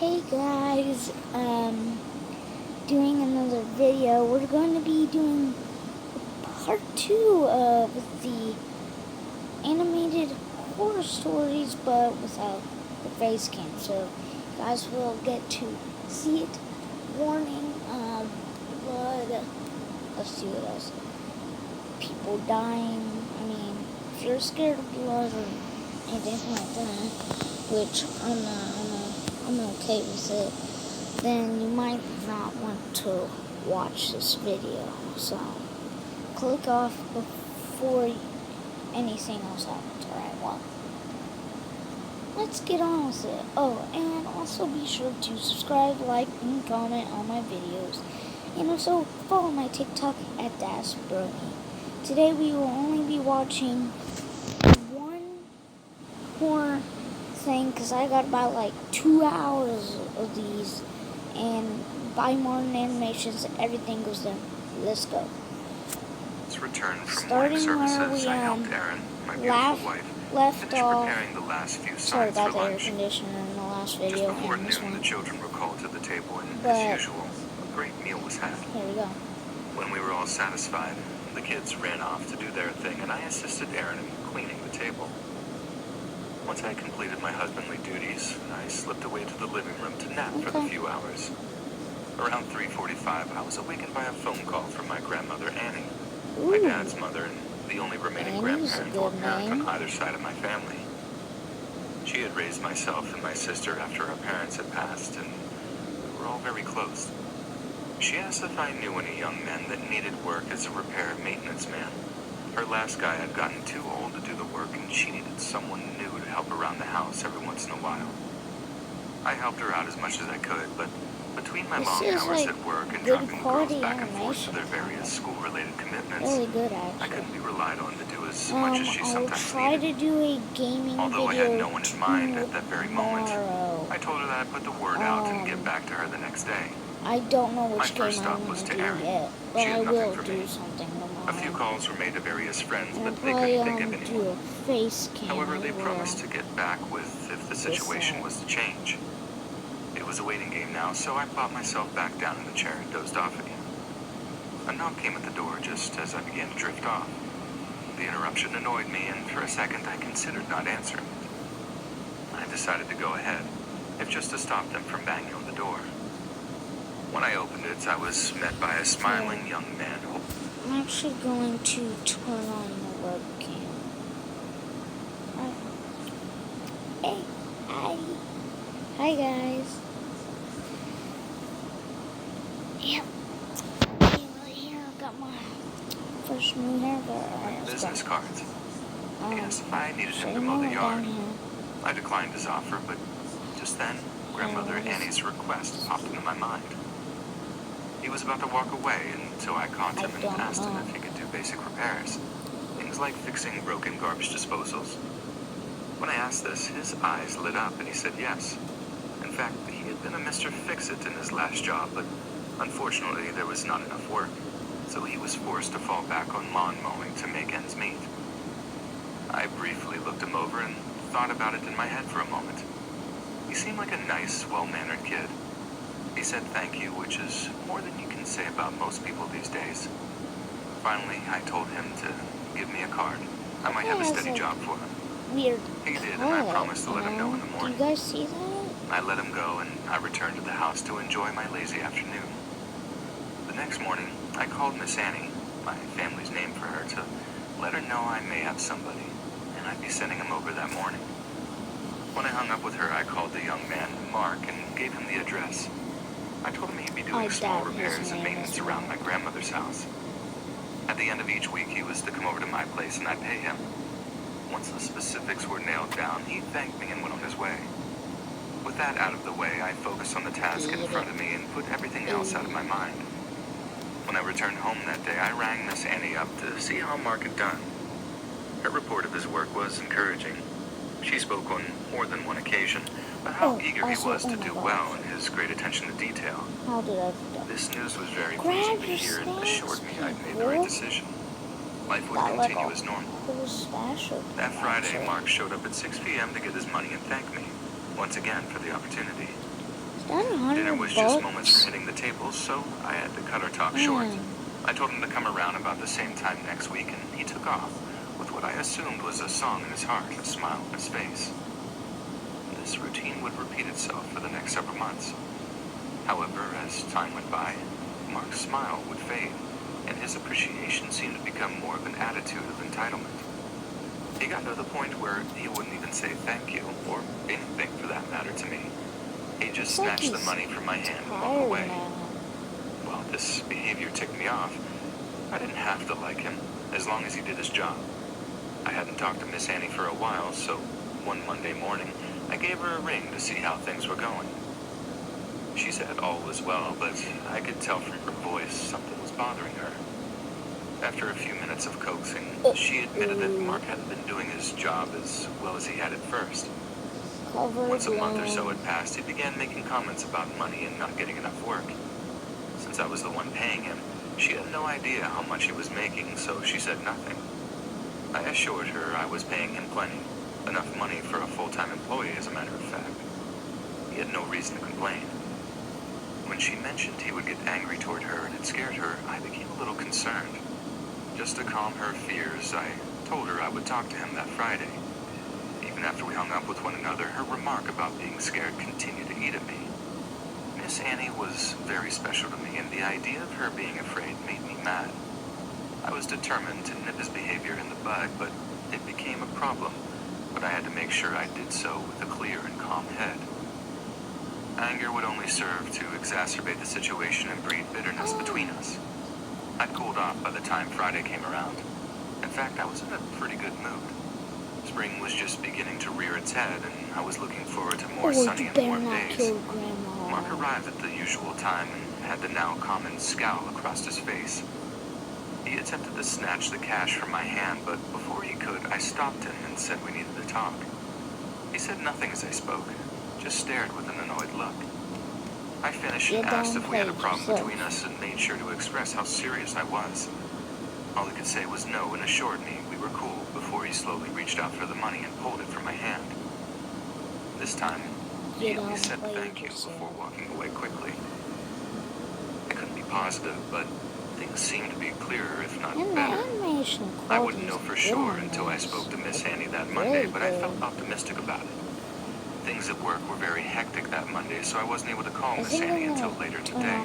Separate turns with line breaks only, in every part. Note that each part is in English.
Hey guys, doing another video. We're going to be doing part 2 of the animated horror stories, but without the face cam. So, you guys will get to see it. Warning, blood. Let's see what else. People dying. I mean, if you're scared of blood or anything like that, which I'm okay with it, then you might not want to watch this video. So, click off before anything else happens. Alright, well, let's get on with it. Oh, and also be sure to subscribe, like, and comment on my videos. And also follow my TikTok at DasBrony. Today we will only be watching one horror thing because I got about like 2 hours of these, and by Martin Animations everything goes down. Let's go.
Let's return from
Starting
morning
where
services.
we
I helped Erin, my beautiful wife, finish preparing the last few
Sorry
signs
about
for
the air
lunch.
conditioner in the last
Just
video.
before
And this
noon, the
one.
children were called to the table, and
But
as usual, a great meal was had.
Here we go.
When we were all satisfied, the kids ran off to do their thing, and I assisted Erin in cleaning the table. Once I completed my husbandly duties, I slipped away to the living room to nap for the few hours. Around 3:45, I was awakened by a phone call from my grandmother, Annie, my dad's mother, and the only remaining grandparent or parent on either side of my family. She had raised myself and my sister after our parents had passed, and we were all very close. She asked if I knew any young men that needed work as a repair and maintenance man. Her last guy had gotten too old to do the work, and she needed someone new to help around the house every once in a while. I helped her out as much as I could, but between my long hours at work and dropping the girls back and forth to their various school-related commitments,
really good, actually.
I couldn't be relied on to do as much as she sometimes
I'll try
needed.
to do a gaming
Although I
video
had no one in mind at that very moment,
tomorrow.
I told her that I'd put the word out and get back to her the next day.
I don't know
My
which
first
game
stop
I'm
was
going to
to
do
Erin.
yet, but
She had
I
nothing
will
for
do
me.
something tomorrow.
A few calls were made to various friends,
And
but
I'll
they
probably
couldn't think of
do
anyone.
a face cam.
However, they
as well.
promised to get back with if the situation was to change. It was a waiting game now, so I plopped myself back down in the chair and dozed off again. A knock came at the door just as I began to drift off. The interruption annoyed me, and for a second I considered not answering it. I decided to go ahead, if just to stop them from banging on the door. When I opened it, I was met by a smiling young man.
I'm actually going to turn on the webcam. Hey, hi. Hi, guys. Yep. Right here, I got my first new haircut.
Business cards. He asked if I needed him to
Same
mow the
one
yard.
down here.
I declined his offer, but just then, Grandmother Annie's request popped into my mind. He was about to walk away until I caught him and asked him if he could do basic repairs. Things like fixing broken garbage disposals. When I asked this, his eyes lit up and he said yes. In fact, he had been a Mr. Fix-It in his last job, but unfortunately there was not enough work, so he was forced to fall back on lawn mowing to make ends meet. I briefly looked him over and thought about it in my head for a moment. He seemed like a nice, well-mannered kid. He said thank you, which is more than you can say about most people these days. Finally, I told him to give me a card. I might have a steady job for him.
Weird.
He did, and I promised to let him know in the morning.
Do you guys see that?
I let him go, and I returned to the house to enjoy my lazy afternoon. The next morning, I called Miss Annie, my family's name for her, to let her know I may have somebody, and I'd be sending him over that morning. When I hung up with her, I called the young man, Mark, and gave him the address. I told him he'd be doing small repairs and maintenance around my grandmother's house. At the end of each week, he was to come over to my place and I'd pay him. Once the specifics were nailed down, he thanked me and went on his way. With that out of the way, I focused on the task in front of me and put everything else out of my mind. When I returned home that day, I rang Miss Annie up to see how Mark had done. Her report of his work was encouraging. She spoke on more than one occasion about how eager he was to do well and his great attention to detail.
How did I do that?
This news was very pleasing to hear and assured me I'd made the right decision. Life would continue as normal. That Friday, Mark showed up at 6 p.m. to get his money and thank me, once again, for the opportunity. Dinner
100
was just moments
bucks?
from hitting the table, so I had to cut our talk short.
Man,
I told him to come around about the same time next week, and he took off with what I assumed was a song in his heart, a smile on his face. This routine would repeat itself for the next several months. However, as time went by, Mark's smile would fade, and his appreciation seemed to become more of an attitude of entitlement. He got to the point where he wouldn't even say thank you, or anything for that matter, to me. He'd just
it's like
snatch the
he's
money from my hand and walk
tired
away.
now.
While this behavior ticked me off, I didn't have to like him, as long as he did his job. I hadn't talked to Miss Annie for a while, so one Monday morning, I gave her a ring to see how things were going. She said all was well, but I could tell from her voice something was bothering her. After a few minutes of coaxing, she admitted that Mark hadn't been doing his job as well as he had at first. Once a month or so had passed, he began making comments about money and not getting enough work. Since I was the one paying him, she had no idea how much he was making, so she said nothing. I assured her I was paying him plenty, enough money for a full-time employee, as a matter of fact. He had no reason to complain. When she mentioned he would get angry toward her and it scared her, I became a little concerned. Just to calm her fears, I told her I would talk to him that Friday. Even after we hung up with one another, her remark about being scared continued to eat at me. Miss Annie was very special to me, and the idea of her being afraid made me mad. I was determined to nip his behavior in the bud, but it became a problem. But I had to make sure I did so with a clear and calm head. Anger would only serve to exacerbate the situation and breed bitterness between us. I'd cooled off by the time Friday came around. In fact, I was in a pretty good mood. Spring was just beginning to rear its head, and I was looking forward to more sunny
You
and
better
warm
not
days.
kill Grandma.
Mark arrived at the usual time and had the now common scowl across his face. He attempted to snatch the cash from my hand, but before he could, I stopped him and said we needed to talk. He said nothing as I spoke, just stared with an annoyed look. I finished and asked if we had a problem between us and made sure to express how serious I was. All he could say was no and assured me we were cool before he slowly reached out for the money and pulled it from my hand. This time, he only said thank you before walking away quickly. I couldn't be positive, but things seemed to be clearer, if not better. I wouldn't know for sure until I spoke to Miss Annie that Monday, but I felt optimistic about it. Things at work were very hectic that Monday, so I wasn't able to call Miss Annie until later today.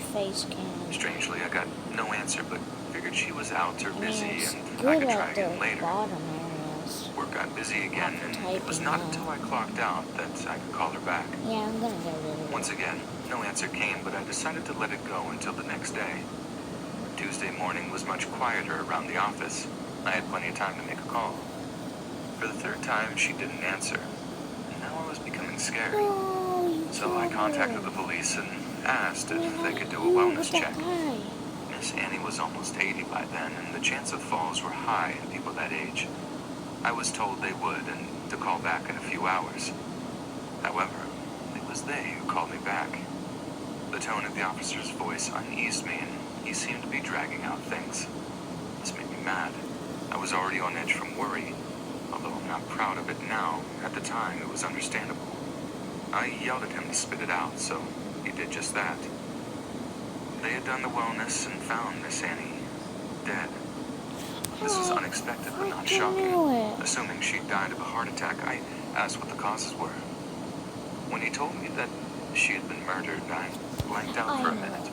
Strangely, I got no answer, but figured she was out or busy and I could try again later. Work got busy again, and it was not until I clocked out that I could call her back.
Yeah, I'm gonna get rid of it.
Once again, no answer came, but I decided to let it go until the next day. Tuesday morning was much quieter around the office. I had plenty of time to make a call. For the third time, she didn't answer. And now I was becoming scared. So I contacted the police and asked if they could do a wellness check. Miss Annie was almost 80 by then, and the chance of falls were high in people that age. I was told they would and to call back in a few hours. However, it was they who called me back. The tone of the officer's voice uneased me, and he seemed to be dragging out things. This made me mad. I was already on edge from worry. Although I'm not proud of it now, at the time it was understandable. I yelled at him to spit it out, so he did just that. They had done the wellness and found Miss Annie dead. This was unexpected but not shocking. Assuming she died of a heart attack, I asked what the causes were. When he told me that she had been murdered, I blanked out for a minute.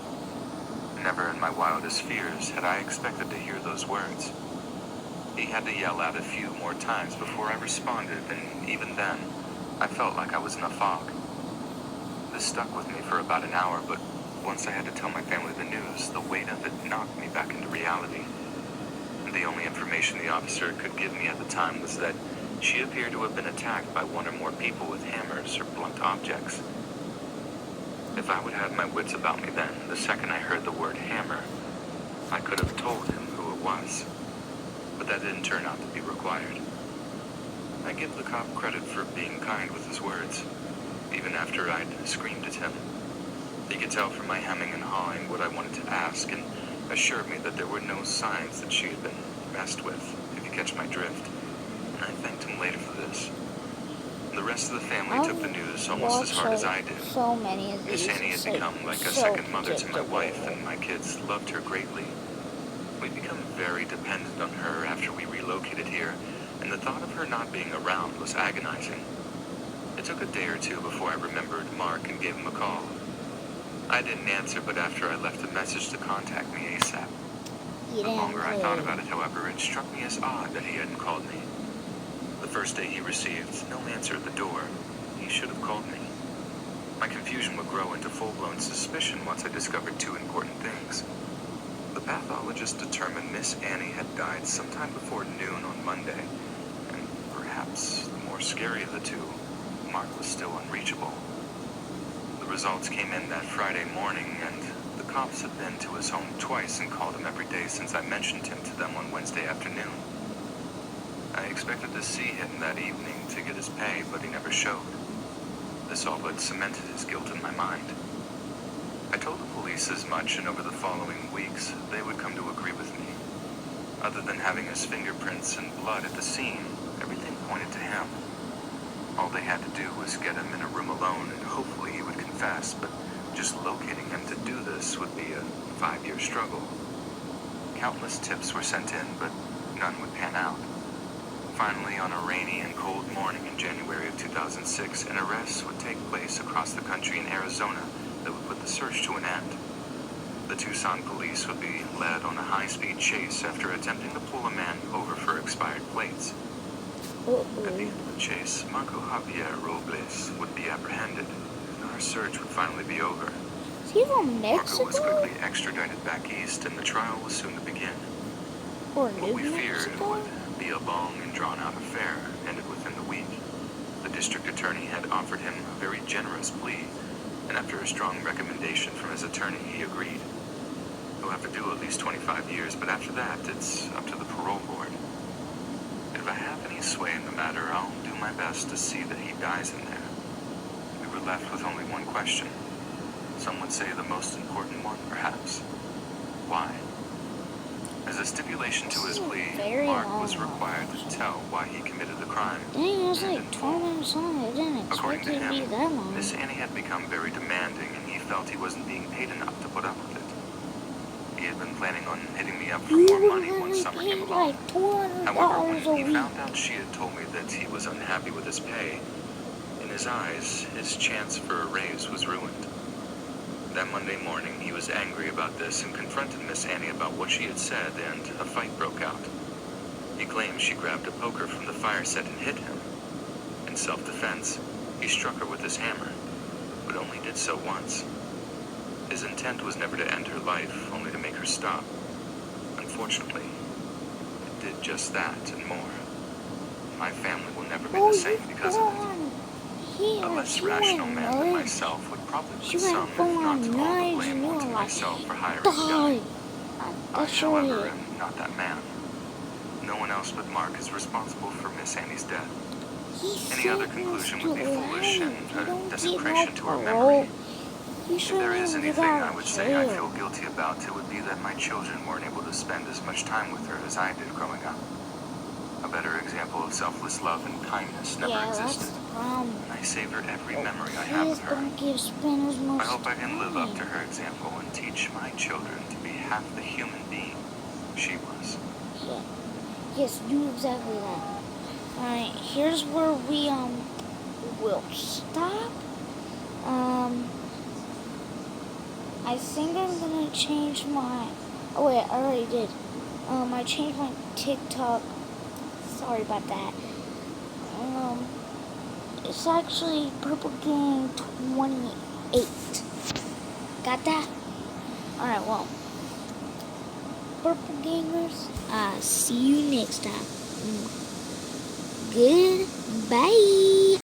Never in my wildest fears had I expected to hear those words. He had to yell out a few more times before I responded, and even then, I felt like I was in a fog. This stuck with me for about an hour, but once I had to tell my family the news, the weight of it knocked me back into reality. The only information the officer could give me at the time was that she appeared to have been attacked by one or more people with hammers or blunt objects. If I would have my wits about me then, the second I heard the word hammer, I could have told him who it was. But that didn't turn out to be required. I give the cop credit for being kind with his words, even after I'd screamed at him. He could tell from my hemming and hawing what I wanted to ask, and assured me that there were no signs that she had been messed with, if you catch my drift, and I thanked him later for this. The rest of the family took the news almost as hard as I did.
So many of
Miss
these.
Annie had
It's
become like a
so
second mother to my
predictable.
wife, and my kids loved her greatly. We'd become very dependent on her after we relocated here, and the thought of her not being around was agonizing. It took a day or two before I remembered Mark and gave him a call. I didn't answer, but after I left a message to contact me ASAP. The longer I thought about it, however, it struck me as odd that he hadn't called me. The first day he received no answer at the door, he should have called me. My confusion would grow into full-blown suspicion once I discovered two important things. The pathologist determined Miss Annie had died sometime before noon on Monday, and perhaps the more scary of the two, Mark was still unreachable. The results came in that Friday morning, and the cops had been to his home twice and called him every day since I mentioned him to them on Wednesday afternoon. I expected to see him that evening to get his pay, but he never showed. This all but cemented his guilt in my mind. I told the police as much, and over the following weeks, they would come to agree with me. Other than having his fingerprints and blood at the scene, everything pointed to him. All they had to do was get him in a room alone, and hopefully he would confess, but just locating him to do this would be a 5-year struggle. Countless tips were sent in, but none would pan out. Finally, on a rainy and cold morning in January of 2006, an arrest would take place across the country in Arizona that would put the search to an end. The Tucson police would be led on a high-speed chase after attempting to pull a man over for expired plates. At the end of the chase, Marco Javier Robles would be apprehended, and our search would finally be over.
Is he from Mexico?
Marco was quickly extradited back east, and the trial was soon to begin.
Or
What we
live in
feared
Mexico?
would be a long and drawn-out affair ended within the week. The district attorney had offered him a very generous plea, and after a strong recommendation from his attorney, he agreed. He'll have to do at least 25 years, but after that, it's up to the parole board. If I have any sway in the matter, I'll do my best to see that he dies in there. We were left with only one question. Some would say the most important one, perhaps. Why? As a stipulation to his plea,
Very
Mark
long
was
one.
required to tell why he committed the crime.
Dang, it was
and
like
in
20
full.
minutes long. I didn't
According
expect
to
it to be
him,
that long.
Miss Annie had become very demanding, and he felt he wasn't being paid enough to put up with it. He had been planning on hitting me up for
You
more
were
money
gonna
once
be
summer
paid
came along.
like $200
However, when
a
he
week.
found out she had told me that he was unhappy with his pay, in his eyes, his chance for a raise was ruined. That Monday morning, he was angry about this and confronted Miss Annie about what she had said, and a fight broke out. He claimed she grabbed a poker from the fire set and hit him. In self-defense, he struck her with his hammer, but only did so once. His intent was never to end her life, only to make her stop. Unfortunately, it did just that and more. My family will never be the same because of it. A less rational man than myself would probably put
She
some,
went
if
full
not
on
all, the
knives
blame
and you
onto
were like,
myself for hiring the guy.
die.
I,
That's your
however,
head.
am not that man. No one else but Mark is responsible for Miss Annie's death. Any other conclusion would be foolish and a desecration to her memory. If there is anything I would say I feel guilty about, it would be that my children weren't able to spend as much time with her as I did growing up. A better example of selfless love and kindness never existed, and I savor every memory I have of her. I hope I can live up to her example and teach my children to be half the human being she was.
Yeah. Yes, do exactly that. Alright, here's where we will stop. I think I'm gonna change my oh wait, I already did. I changed my TikTok. Sorry about that. It's actually Purple Gang 28. Got that? Alright, well. Purple Gamers, see you next time. Goodbye.